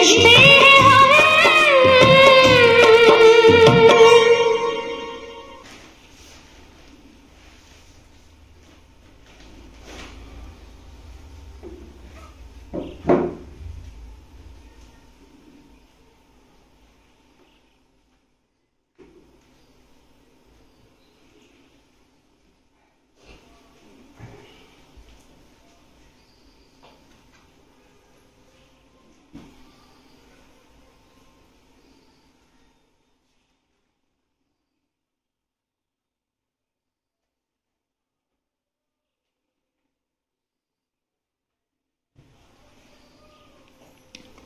फरिश्ते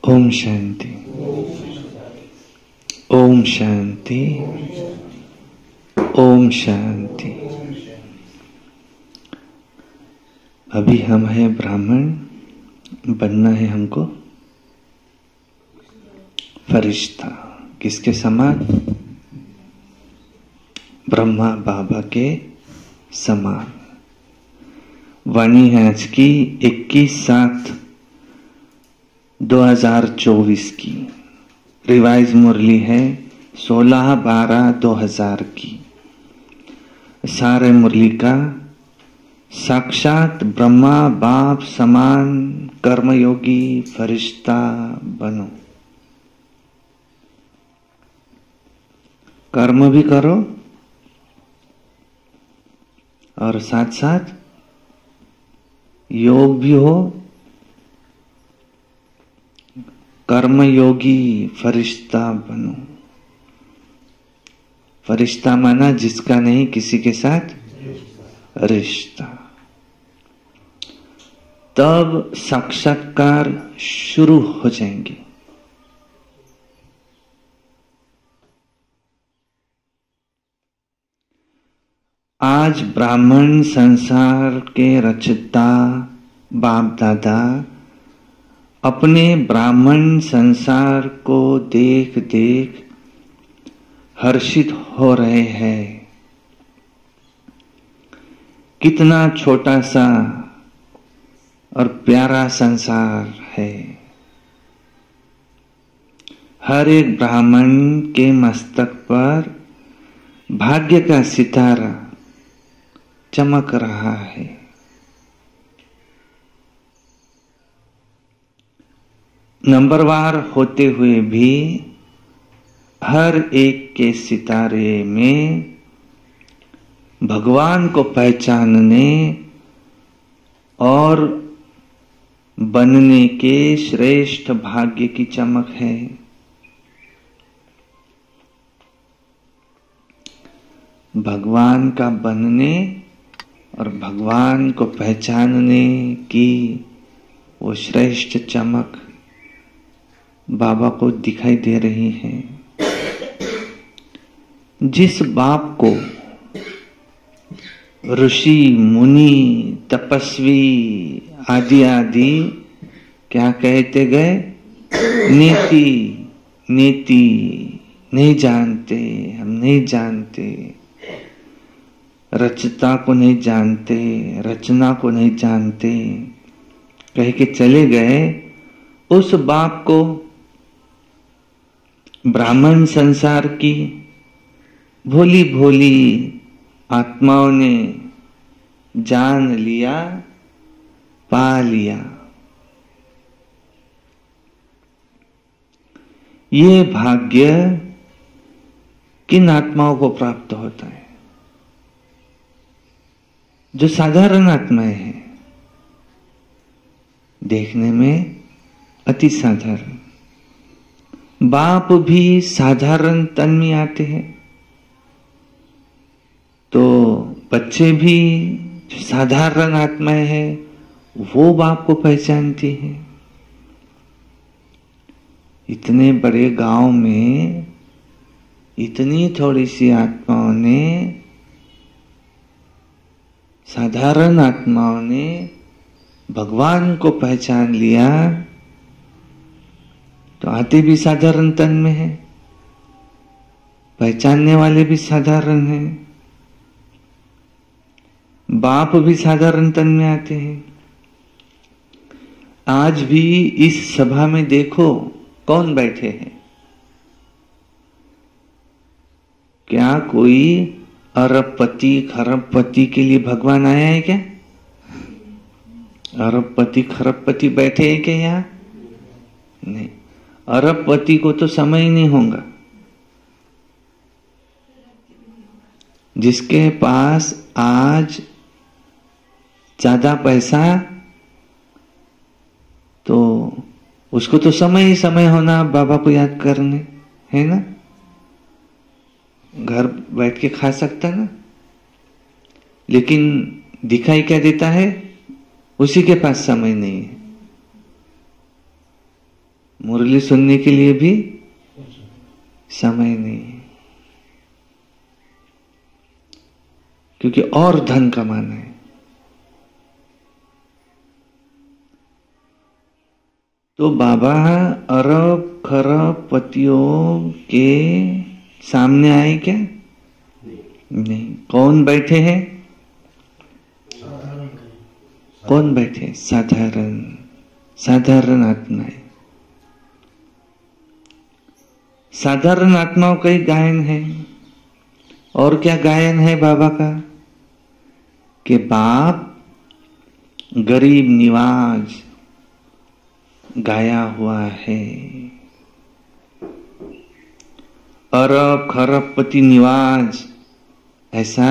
ओम शांति, ओम शांति, ओम शांति। अभी हम हैं ब्राह्मण, बनना है हमको फरिश्ता। किसके समान? ब्रह्मा बाबा के समान। वाणी है आज की 21/7/2024 की। रिवाइज मुरली है 16/12/2000 की। सारे मुरली का साक्षात ब्रह्मा बाप समान कर्मयोगी फरिश्ता बनो। कर्म भी करो और साथ साथ योग भी हो। कर्मयोगी फरिश्ता बनो। फरिश्ता माना जिसका नहीं किसी के साथ रिश्ता। तब साक्षात्कार शुरू हो जाएंगे। आज ब्राह्मण संसार के रचता बाप दादा अपने ब्राह्मण संसार को देख देख हर्षित हो रहे हैं। कितना छोटा सा और प्यारा संसार है। हर एक ब्राह्मण के मस्तक पर भाग्य का सितारा चमक रहा है। नंबरवार होते हुए भी हर एक के सितारे में भगवान को पहचानने और बनने के श्रेष्ठ भाग्य की चमक है। भगवान का बनने और भगवान को पहचानने की वो श्रेष्ठ चमक बाबा को दिखाई दे रही है। जिस बाप को ऋषि मुनि तपस्वी आदि आदि क्या कहते गए? नीति नीति नहीं जानते, हम नहीं जानते। रचता को नहीं जानते, रचना को नहीं जानते कह के चले गए। उस बाप को ब्राह्मण संसार की भोली भोली आत्माओं ने जान लिया, पा लिया। ये भाग्य किन आत्माओं को प्राप्त होता है? जो साधारण आत्माएं हैं, देखने में अति साधारण। बाप भी साधारण तन में आते हैं तो बच्चे भी जो साधारण आत्माएं हैं वो बाप को पहचानती हैं। इतने बड़े गांव में इतनी थोड़ी सी आत्माओं ने, साधारण आत्माओं ने भगवान को पहचान लिया तो आते भी साधारण तन में है, पहचानने वाले भी साधारण हैं, बाप भी साधारण तन में आते हैं। आज भी इस सभा में देखो कौन बैठे हैं? क्या कोई अरबपति खरबपति के लिए भगवान आया है क्या? अरबपति खरबपति बैठे हैं क्या यहाँ? नहीं। अरबपति को तो समय ही नहीं होगा। जिसके पास आज ज्यादा पैसा, तो उसको तो समय ही समय होना बाबा को याद करने, है ना? घर बैठ के खा सकता ना, लेकिन दिखाई क्या देता है? उसी के पास समय नहीं है। मुरली सुनने के लिए भी समय नहीं है, क्योंकि और धन कमाना है। तो बाबा अरब खरबपतियों के सामने आए क्या? नहीं। कौन बैठे हैं? कौन बैठे? साधारण साधारण आत्माएं। साधारण आत्माओं का ही गायन है। और क्या गायन है बाबा का? कि बाप गरीब निवाज गाया हुआ है, अरब खरबपति निवाज ऐसा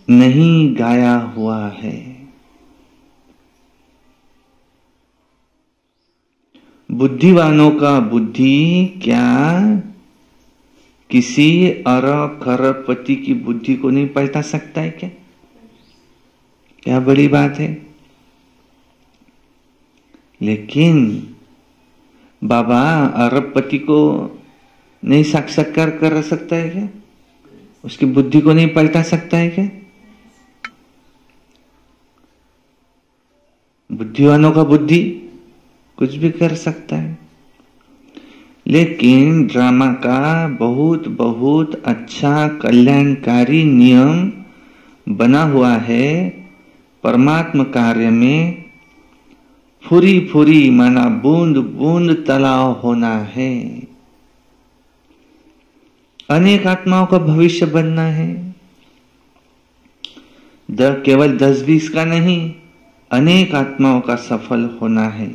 नहीं गाया हुआ है। बुद्धिवानों का बुद्धि क्या किसी अरब खरबपति की बुद्धि को नहीं पलटा सकता है क्या? क्या बड़ी बात है। लेकिन बाबा अरबपति को नहीं साक्षात्कार कर सकता है क्या? उसकी बुद्धि को नहीं पलटा सकता है क्या? बुद्धिवानों का बुद्धि कुछ भी कर सकता है। लेकिन ड्रामा का बहुत बहुत अच्छा कल्याणकारी नियम बना हुआ है। परमात्मा कार्य में फुरी फुरी माना बूंद बूंद तालाब होना है। अनेक आत्माओं का भविष्य बनना है। केवल 10-20 का नहीं, अनेक आत्माओं का सफल होना है।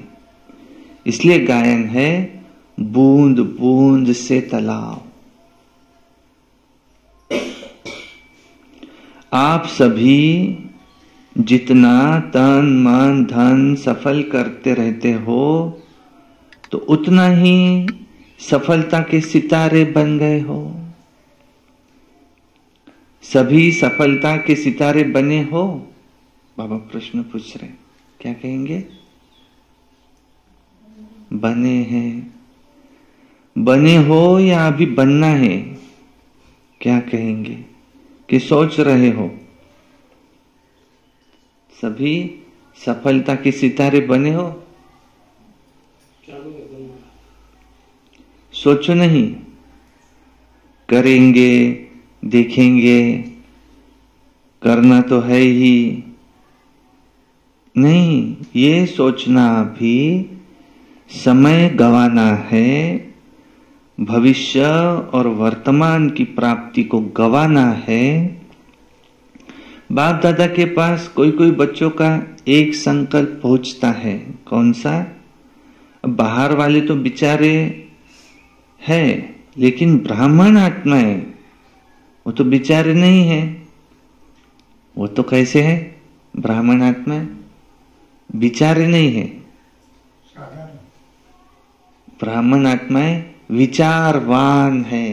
इसलिए गायन है बूंद बूंद से तालाब। आप सभी जितना तन मन धन सफल करते रहते हो, तो उतना ही सफलता के सितारे बन गए हो। सभी सफलता के सितारे बने हो? बाबा प्रश्न पूछ रहे, क्या कहेंगे? बने हैं। बने हो या अभी बनना है? क्या कहेंगे? कि सोच रहे हो? सभी सफलता के सितारे बने हो? सोचो नहीं, करेंगे, देखेंगे, करना तो है ही नहीं। ये सोचना भी समय गंवाना है। भविष्य और वर्तमान की प्राप्ति को गंवाना है। बाप दादा के पास कोई कोई बच्चों का एक संकल्प पहुंचता है। कौन सा? बाहर वाले तो बेचारे है, लेकिन ब्राह्मण आत्माएं वो तो बेचारे नहीं है। वो तो कैसे है? ब्राह्मण आत्माएं बेचारे नहीं है। ब्राह्मण आत्माएं विचारवान है।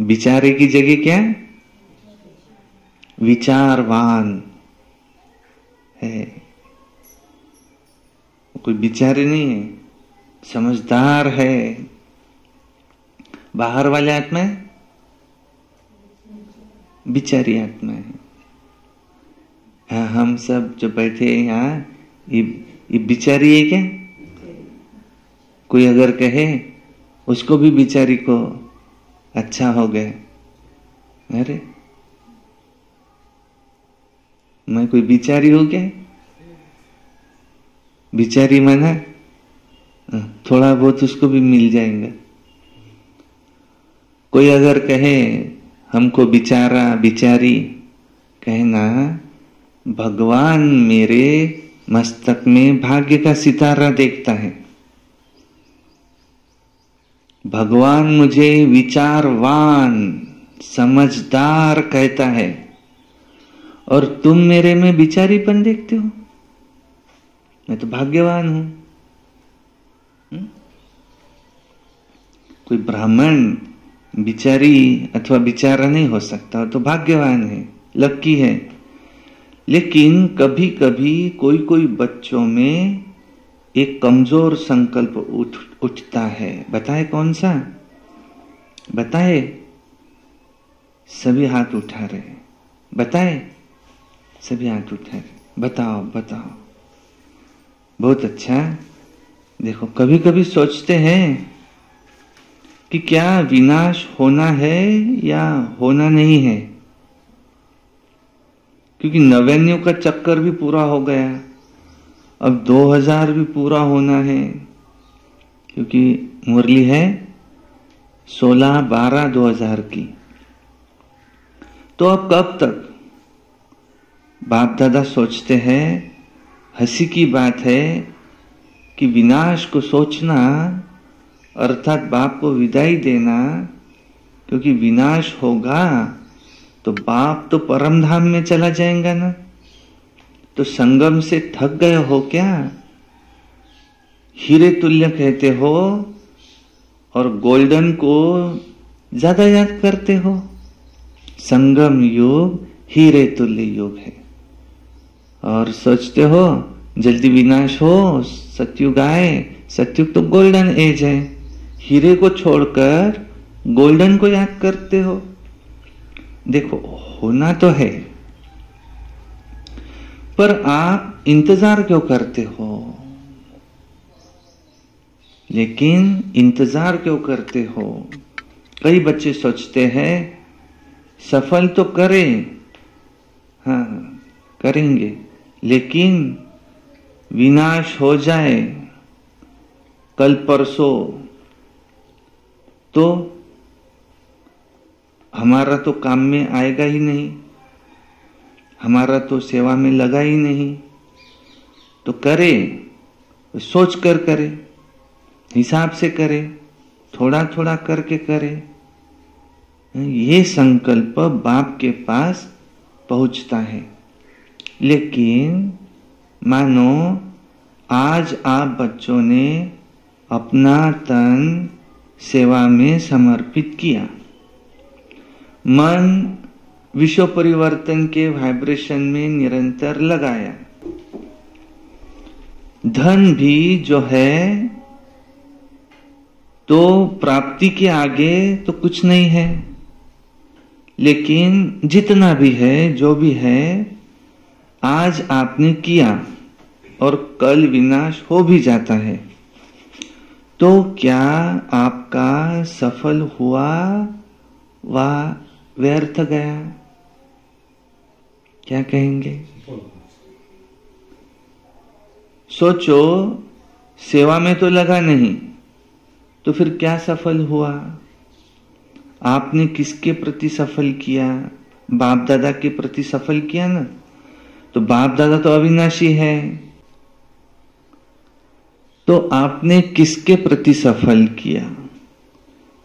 बेचारे की जगह क्या? विचारवान है। कोई बेचारे नहीं है, समझदार है। बाहर वाले आत्मा है, बिचारी आत्मा है। हाँ, हम सब जो बैठे हैं यहाँ, ये बिचारी है क्या? कोई अगर कहे उसको भी बिचारी को अच्छा हो गए, अरे मैं कोई बिचारी हो क्या? बिचारी माना थोड़ा बहुत उसको भी मिल जाएगा। कोई अगर कहे हमको बिचारा बिचारी, कहना भगवान मेरे मस्तक में भाग्य का सितारा देखता है, भगवान मुझे विचारवान समझदार कहता है, और तुम मेरे में बिचारीपन देखते हो। मैं तो भाग्यवान हूं। कोई ब्राह्मण बिचारी अथवा बिचारा नहीं हो सकता, तो भाग्यवान है, लक्की है। लेकिन कभी कभी कोई कोई बच्चों में एक कमजोर संकल्प उठता है। बताए कौन सा? बताए? सभी हाथ उठा रहे। बताए? सभी हाथ उठा रहे। बताओ बताओ। बहुत अच्छा। देखो, कभी कभी सोचते हैं कि क्या विनाश होना है या होना नहीं है, क्योंकि 99 का चक्कर भी पूरा हो गया, अब 2000 भी पूरा होना है, क्योंकि मुरली है 16/12/2000 की। तो अब कब तक? बाप दादा सोचते हैं, हंसी की बात है कि विनाश को सोचना अर्थात बाप को विदाई देना, क्योंकि विनाश होगा तो बाप तो परम धाम में चला जाएगा ना। तो संगम से थक गए हो क्या? हीरे तुल्य कहते हो और गोल्डन को ज्यादा याद करते हो। संगम युग हीरे तुल्य युग है, और सोचते हो जल्दी विनाश हो, सतयुग आए। सतयुग तो गोल्डन एज है, हीरे को छोड़कर गोल्डन को याद करते हो। देखो, होना तो है, पर आप इंतजार क्यों करते हो? लेकिन इंतजार क्यों करते हो? कई बच्चे सोचते हैं सफल तो करें, हाँ करेंगे, लेकिन विनाश हो जाए कल परसों तो हमारा तो काम में आएगा ही नहीं, हमारा तो सेवा में लगा ही नहीं। तो करे, सोच कर करे, हिसाब से करे, थोड़ा थोड़ा करके करे। ये संकल्प बाप के पास पहुंचता है। लेकिन मानो आज आप बच्चों ने अपना तन सेवा में समर्पित किया, मन विश्व परिवर्तन के वाइब्रेशन में निरंतर लगाया, धन भी जो है तो प्राप्ति के आगे तो कुछ नहीं है, लेकिन जितना भी है, जो भी है, आज आपने किया और कल विनाश हो भी जाता है। तो क्या आपका सफल हुआ व व्यर्थ गया? क्या कहेंगे? सोचो, सेवा में तो लगा नहीं, तो फिर क्या सफल हुआ? आपने किसके प्रति सफल किया? बाप दादा के प्रति सफल किया ना। तो बाप दादा तो अविनाशी है, तो आपने किसके प्रति सफल किया?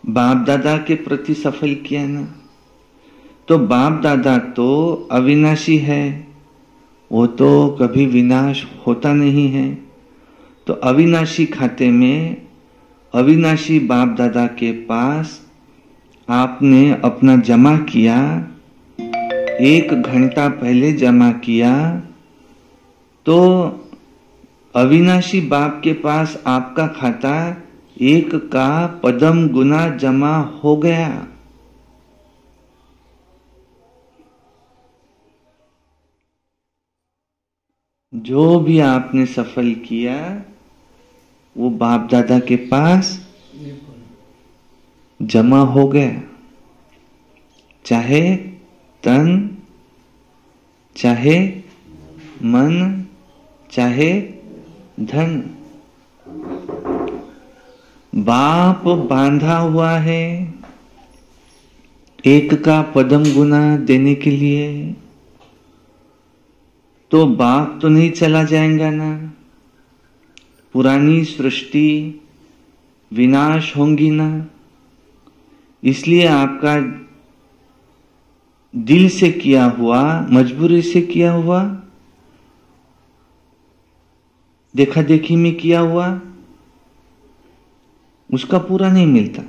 बाप दादा के प्रति सफल किया ना। तो बाप दादा तो अविनाशी है, वो तो कभी विनाश होता नहीं है। तो अविनाशी खाते में अविनाशी बाप दादा के पास आपने अपना जमा किया, 1 घंटा पहले जमा किया, तो अविनाशी बाप के पास आपका खाता 1 का पदम गुना जमा हो गया। जो भी आपने सफल किया वो बाप दादा के पास जमा हो गया, चाहे तन, चाहे मन, चाहे धन। बाप बांधा हुआ है एक का पदम गुना देने के लिए, तो बाप तो नहीं चला जाएगा ना। पुरानी सृष्टि विनाश होंगी ना। इसलिए आपका दिल से किया हुआ, मजबूरी से किया हुआ, देखा देखी में किया हुआ, उसका पूरा नहीं मिलता।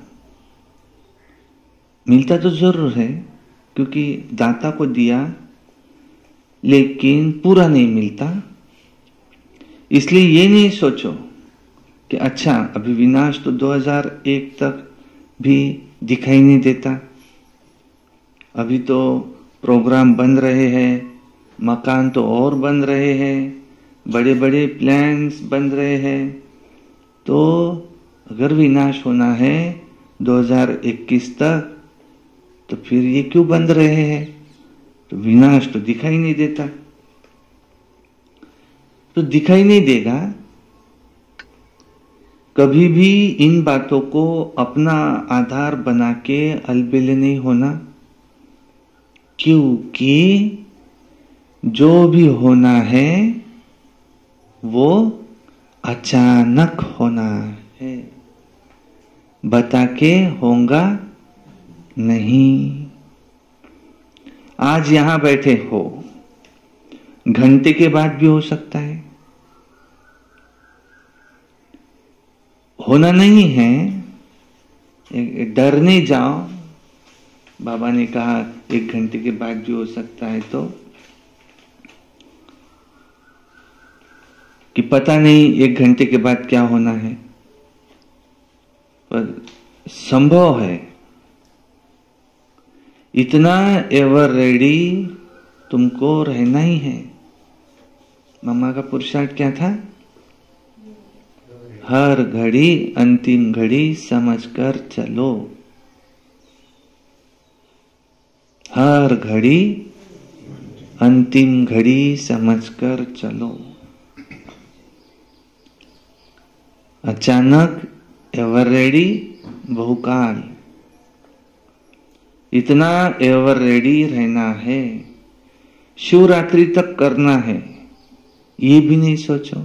मिलता तो जरूर है क्योंकि दाता को दिया, लेकिन पूरा नहीं मिलता। इसलिए ये नहीं सोचो कि अच्छा अभी विनाश तो 2001 तक भी दिखाई नहीं देता, अभी तो प्रोग्राम बन रहे हैं, मकान तो और बन रहे हैं, बड़े बड़े प्लान्स बन रहे हैं। तो अगर विनाश होना है 2021 तक, तो फिर ये क्यों बंद रहे हैं? तो विनाश तो दिखाई नहीं देता। तो दिखाई नहीं देगा। कभी भी इन बातों को अपना आधार बना के अलबेले नहीं होना, क्योंकि जो भी होना है वो अचानक होना है, बता के होगा नहीं। आज यहां बैठे हो, घंटे के बाद भी हो सकता है। होना नहीं है, डर नहीं जाओ। बाबा ने कहा 1 घंटे के बाद भी हो सकता है, तो कि पता नहीं 1 घंटे के बाद क्या होना है, पर संभव है। इतना एवर रेडी तुमको रहना ही है। मम्मा का पुरुषार्थ क्या था? हर घड़ी अंतिम घड़ी समझकर चलो। हर घड़ी अंतिम घड़ी समझकर चलो। अचानक एवर रेडी बहुकाल। इतना एवर रेडी रहना है, शिवरात्रि तक करना है, ये भी नहीं सोचो।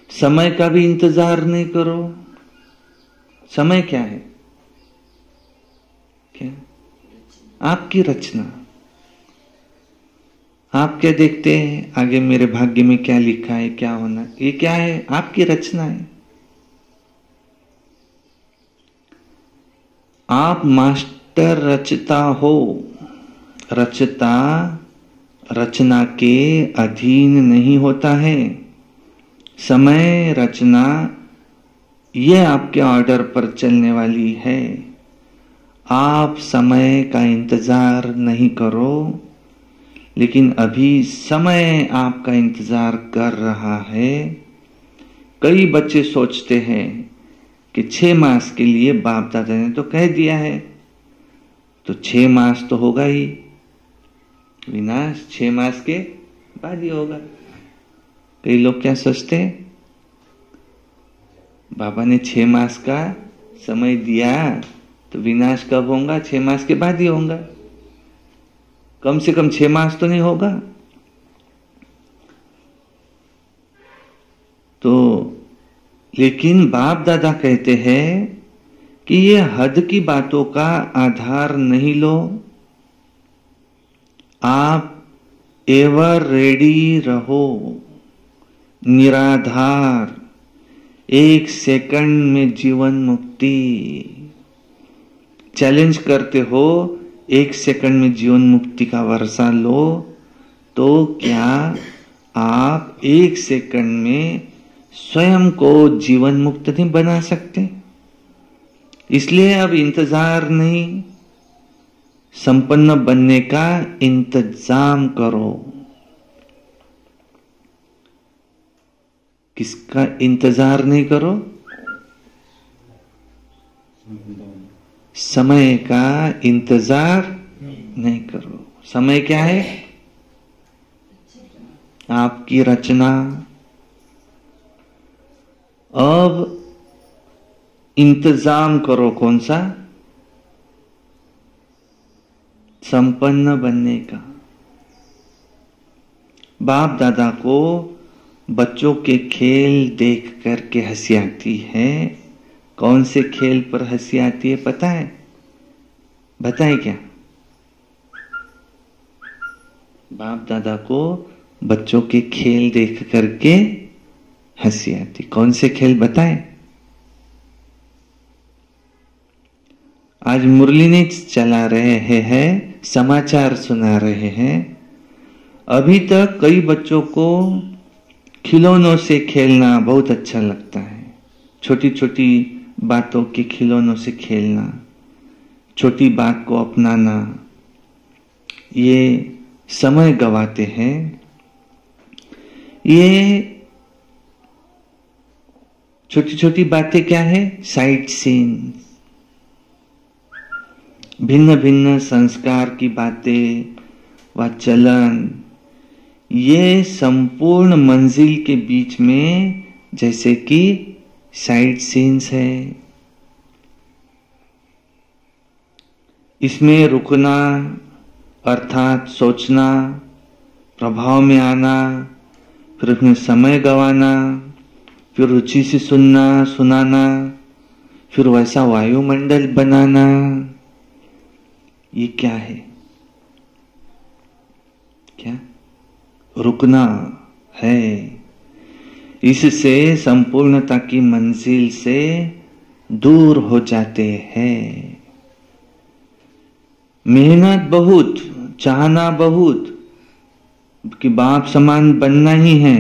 समय का भी इंतजार नहीं करो। समय क्या है? क्या? आपकी रचना। आप क्या देखते हैं आगे मेरे भाग्य में क्या लिखा है, क्या होना, ये क्या है? आपकी रचना है। आप मास्टर रचता हो। रचता रचना के अधीन नहीं होता है। समय रचना ये आपके ऑर्डर पर चलने वाली है। आप समय का इंतजार नहीं करो, लेकिन अभी समय आपका इंतजार कर रहा है। कई बच्चे सोचते हैं कि 6 मास के लिए बाप दादा ने तो कह दिया है, तो 6 मास तो होगा ही, विनाश 6 मास के बाद ही होगा। कई लोग क्या सोचते हैं, बाबा ने 6 मास का समय दिया तो विनाश कब होगा? 6 मास के बाद ही होगा। कम से कम 6 मास तो नहीं होगा। तो लेकिन बाप दादा कहते हैं कि ये हद की बातों का आधार नहीं लो। आप एवर रेडी रहो, निराधार। 1 सेकंड में जीवन मुक्ति। चैलेंज करते हो 1 सेकंड में जीवन मुक्ति का वर्षा लो, तो क्या आप 1 सेकंड में स्वयं को जीवन मुक्त नहीं बना सकते? इसलिए अब इंतजार नहीं, संपन्न बनने का इंतजाम करो। किसका इंतजार नहीं करो? समय का इंतजार नहीं करो। समय क्या है? आपकी रचना, अब इंतजाम करो कौन सा? संपन्न बनने का। बाप दादा को बच्चों के खेल देख करके हंसी आती है। कौन से खेल पर हंसी आती है पता है? बताएं क्या? बाप दादा को बच्चों के खेल देख करके हंसी आती। कौन से खेल बताएं? आज मुरली नहीं चला रहे हैं, समाचार सुना रहे हैं। अभी तक कई बच्चों को खिलौनों से खेलना बहुत अच्छा लगता है। छोटी छोटी बातों के खिलौनों से खेलना, छोटी बात को अपनाना, ये समय गवाते हैं। ये छोटी छोटी बातें क्या है? साइट सीन, भिन्न भिन्न संस्कार की बातें व चलन, ये संपूर्ण मंजिल के बीच में जैसे कि साइड सीन्स है। इसमें रुकना अर्थात सोचना, प्रभाव में आना, फिर उसमें समय गंवाना, फिर रुचि से सुनना सुनाना, फिर वैसा वायुमंडल बनाना, ये क्या है? क्या? रुकना है। इससे संपूर्णता की मंजिल से दूर हो जाते हैं। मेहनत बहुत, चाहना बहुत कि बाप समान बनना ही है,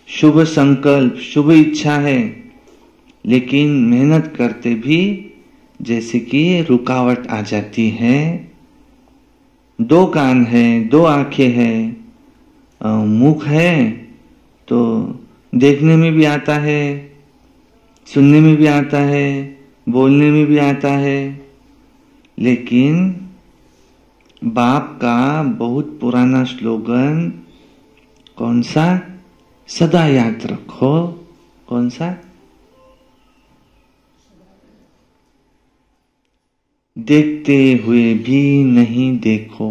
शुभ संकल्प, शुभ इच्छा है, लेकिन मेहनत करते भी जैसे कि रुकावट आ जाती है। दो कान है, दो आंखें हैं, मुख है तो देखने में भी आता है, सुनने में भी आता है, बोलने में भी आता है, लेकिन बाप का बहुत पुराना स्लोगन कौन सा? सदा याद रखो। कौन सा? देखते हुए भी नहीं देखो,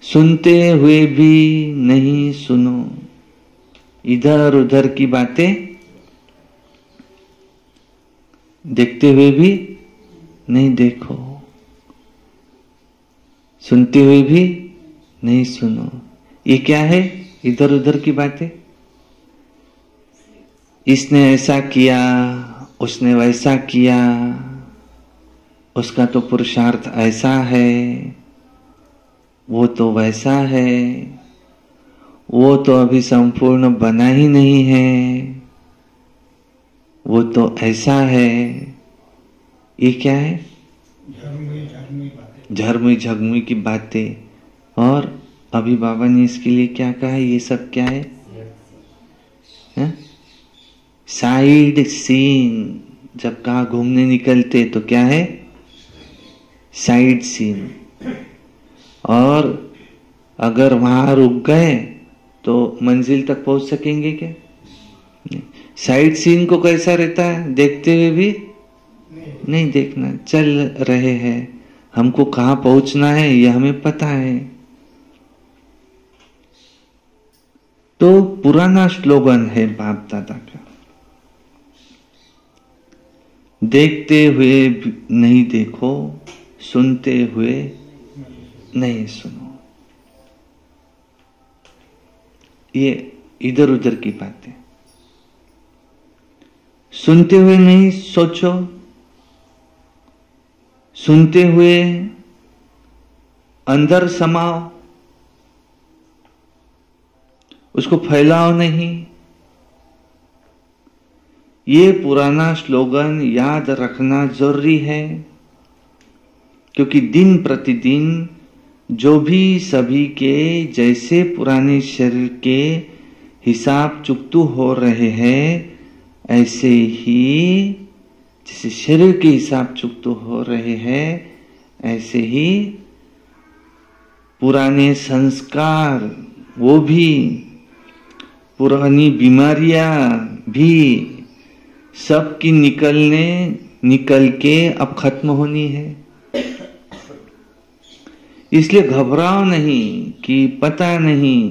सुनते हुए भी नहीं सुनो। इधर उधर की बातें देखते हुए भी नहीं देखो, सुनते हुए भी नहीं सुनो। ये क्या है? इधर उधर की बातें। इसने ऐसा किया, उसने वैसा किया, उसका तो पुरुषार्थ ऐसा है, वो तो वैसा है, वो तो अभी संपूर्ण बना ही नहीं है, वो तो ऐसा है। ये क्या है? झरमुई झगमुई की बातें। और अभी बाबा ने इसके लिए क्या कहा? ये सब क्या है? Side scene. जब कहा घूमने निकलते तो क्या है? Side scene. और अगर वहां रुक गए तो मंजिल तक पहुंच सकेंगे क्या? साइड सीन को कैसा रहता है? देखते हुए भी नहीं देखना, चल रहे हैं, हमको कहां पहुंचना है यह हमें पता है। तो पुराना स्लोगन है बाप दादा का, देखते हुए नहीं देखो, सुनते हुए नहीं सुनो। ये इधर उधर की बातें। सुनते हुए नहीं सोचो, सुनते हुए अंदर समाओ, उसको फैलाओ नहीं। ये पुराना स्लोगन याद रखना जरूरी है, क्योंकि दिन प्रतिदिन जो भी सभी के जैसे पुराने शरीर के हिसाब चुकतू हो रहे हैं, ऐसे ही जैसे शरीर के हिसाब चुकतू हो रहे हैं, ऐसे ही पुराने संस्कार वो भी पुरानी बीमारियां भी सबकी निकल के अब खत्म होनी है। इसलिए घबराओ नहीं कि पता नहीं,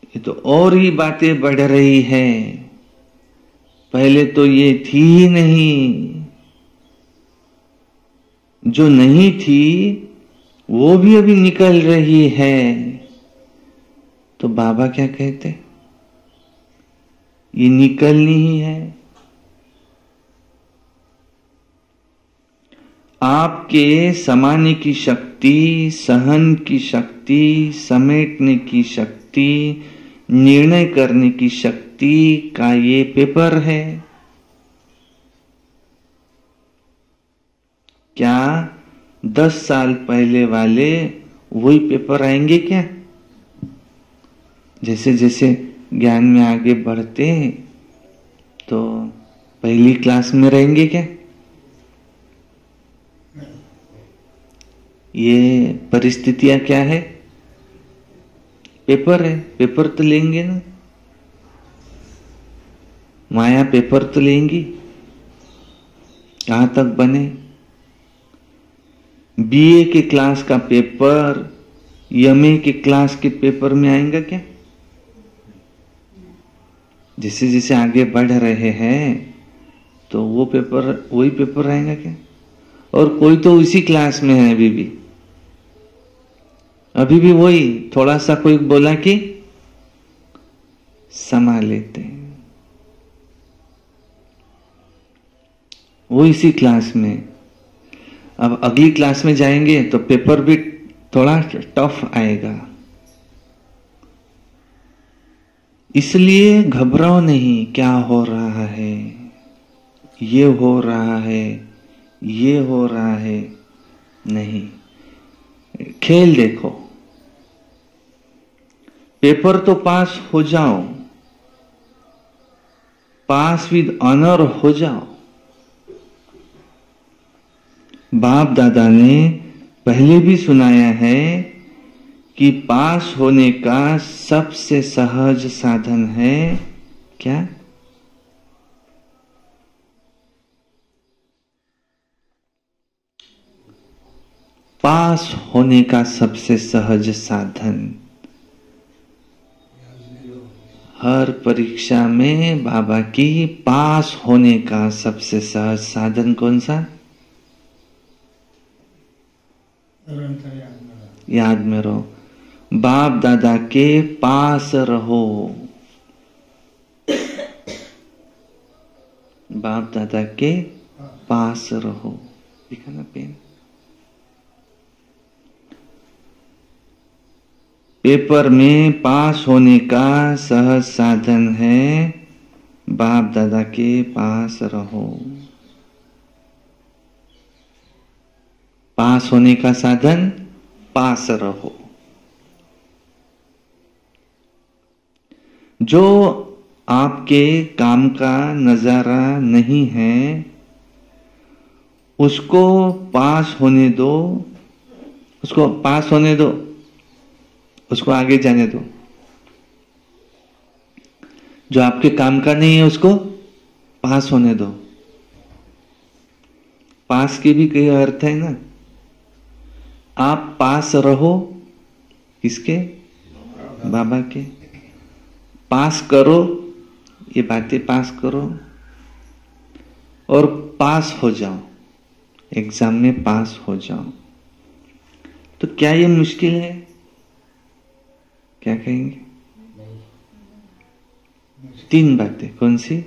ये तो और ही बातें बढ़ रही है, पहले तो ये थी ही नहीं। जो नहीं थी वो भी अभी निकल रही है। तो बाबा क्या कहते, ये निकलनी ही है। आपके समाने की शक्ति, सहन की शक्ति, समेटने की शक्ति, निर्णय करने की शक्ति का ये पेपर है। क्या 10 साल पहले वाले वही पेपर आएंगे क्या? जैसे जैसे ज्ञान में आगे बढ़ते तो पहली क्लास में रहेंगे क्या? ये परिस्थितियां क्या है? पेपर है, पेपर तो लेंगे ना। माया पेपर तो लेंगी। कहां तक बने? बीए के क्लास का पेपर एमए के क्लास के पेपर में आएगा क्या? जैसे जैसे आगे बढ़ रहे हैं तो वो पेपर, वही पेपर आएगा क्या? और कोई तो उसी क्लास में है अभी भी वही, थोड़ा सा कोई बोला कि समा लेते हैं, वो इसी क्लास में। अब अगली क्लास में जाएंगे तो पेपर भी थोड़ा टफ आएगा। इसलिए घबराओ नहीं, क्या हो रहा है, ये हो रहा है, ये हो रहा है, नहीं। खेल देखो, पेपर तो पास हो जाओ, पास विद ऑनर हो जाओ। बाप दादा ने पहले भी सुनाया है कि पास होने का सबसे सहज साधन है क्या? पास होने का सबसे सहज साधन। हर परीक्षा में बाबा की पास होने का सबसे सहज साधन कौन सा? याद में रहो, बाप दादा के पास रहो। बाप दादा के पास रहो। दिखा ना पेन। पेपर में पास होने का सहज साधन है बाप दादा के पास रहो। पास होने का साधन, पास रहो। जो आपके काम का नजारा नहीं है उसको पास होने दो, उसको पास होने दो, उसको आगे जाने दो। जो आपके काम का नहीं है उसको पास होने दो। पास के भी कई अर्थ है ना। आप पास रहो किसके? बाबा के। पास करो, ये बातें पास करो और पास हो जाओ, एग्जाम में पास हो जाओ। तो क्या ये मुश्किल है? क्या कहेंगे? 3 बातें कौन सी?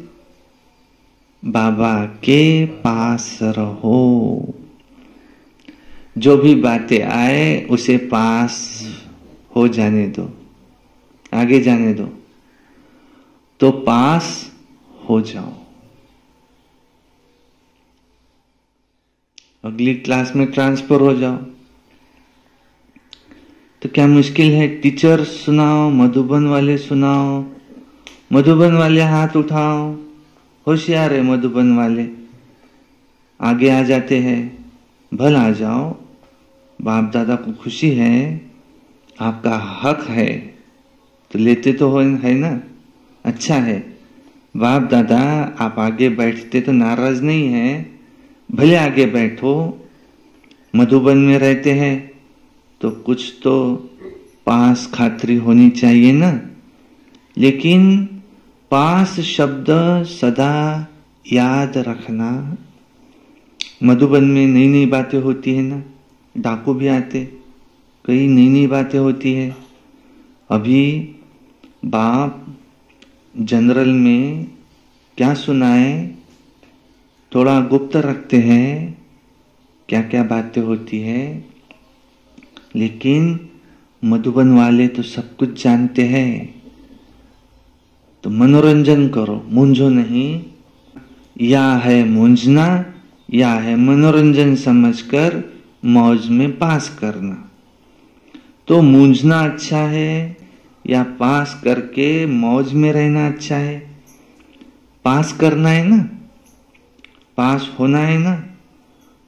बाबा के पास रहो। जो भी बातें आए उसे पास हो जाने दो, आगे जाने दो, तो पास हो जाओ। अगली क्लास में ट्रांसफर हो जाओ। तो क्या मुश्किल है? टीचर सुनाओ, मधुबन वाले सुनाओ, मधुबन वाले हाथ उठाओ। होशियार है मधुबन वाले, आगे आ जाते हैं। भल आ जाओ, बाप दादा को खुशी है, आपका हक है, तो लेते तो हो, है ना, अच्छा है। बाप दादा आप आगे बैठते तो नाराज नहीं है, भले आगे बैठो। मधुबन में रहते हैं तो कुछ तो पास खातरी होनी चाहिए ना। लेकिन पास शब्द सदा याद रखना। मधुबन में नई नई बातें होती है ना, डाकू भी आते, कई नई नई बातें होती है। अभी बाप जनरल में क्या सुनाए, थोड़ा गुप्त रखते हैं क्या क्या बातें होती है। लेकिन मधुबन वाले तो सब कुछ जानते हैं। तो मनोरंजन करो, मूंझो नहीं। या है मूंझना या है मनोरंजन समझकर मौज में पास करना। तो मूंझना अच्छा है या पास करके मौज में रहना अच्छा है? पास करना है ना, पास होना है ना,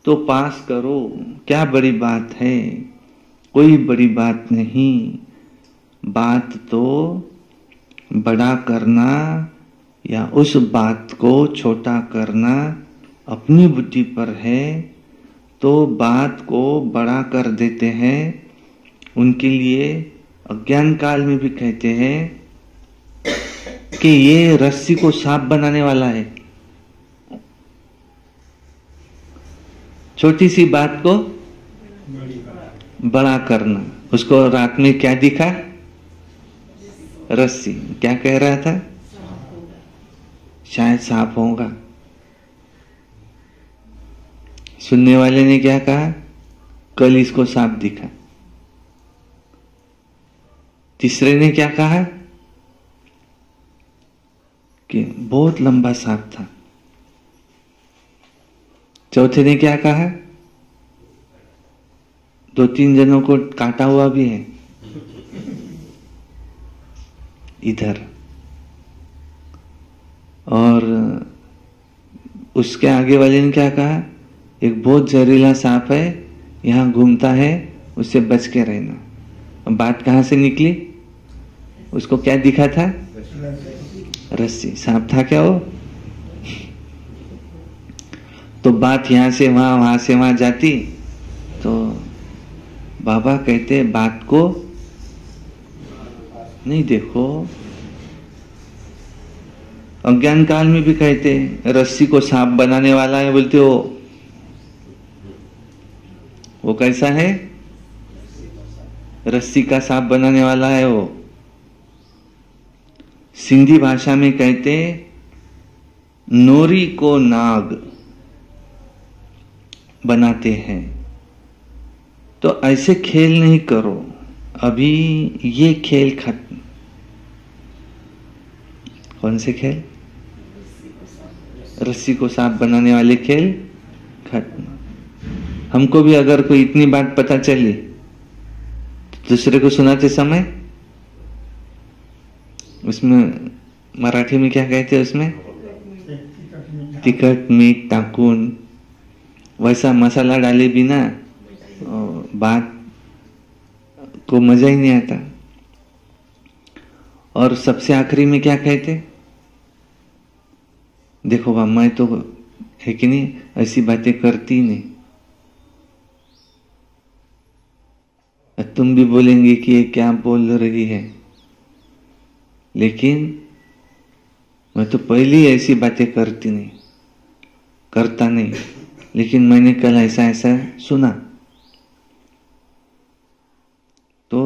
तो पास करो। क्या बड़ी बात है, कोई बड़ी बात नहीं। बात तो बड़ा करना या उस बात को छोटा करना अपनी बुद्धि पर है। तो बात को बड़ा कर देते हैं। उनके लिए अज्ञान काल में भी कहते हैं कि ये रस्सी को सांप बनाने वाला है। छोटी सी बात को बड़ा करना। उसको रात में क्या दिखा? रस्सी। क्या कह रहा था? शायद सांप होगा। सुनने वाले ने क्या कहा? कल इसको सांप दिखा। तीसरे ने क्या कहा कि बहुत लंबा सांप था। चौथे ने क्या कहा? 2-3 जनों को काटा हुआ भी है इधर। और उसके आगे वाले ने क्या कहा? एक बहुत जहरीला सांप है, यहां घूमता है, उससे बच के रहना। अब बात कहां से निकली? उसको क्या दिखा था? रस्सी। सांप था क्या वो? तो बात यहां से वहां, वहां से वहां जाती। तो बाबा कहते बात को नहीं देखो। अज्ञान काल में भी कहते रस्सी को सांप बनाने वाला है। बोलते हो वो कैसा है? रस्सी का सांप बनाने वाला है वो। सिंधी भाषा में कहते नोरी को नाग बनाते हैं। तो ऐसे खेल नहीं करो, अभी ये खेल खत्म। कौन से खेल? रस्सी को सांप बनाने वाले खेल खत्म। हमको भी अगर कोई इतनी बात पता चली तो दूसरे को सुनाते समय उसमें मराठी में क्या कहते हैं? उसमें तिखट मीठ टाकून वैसा मसाला डाले बिना बात को मजा ही नहीं आता। और सबसे आखिरी में क्या कहते? देखो बा, मैं तो है कि नहीं ऐसी बातें करती नहीं। तुम भी बोलेंगे कि ये क्या बोल रही है, लेकिन मैं तो पहले ही ऐसी बातें करती नहीं, करता नहीं, लेकिन मैंने कल ऐसा ऐसा सुना। तो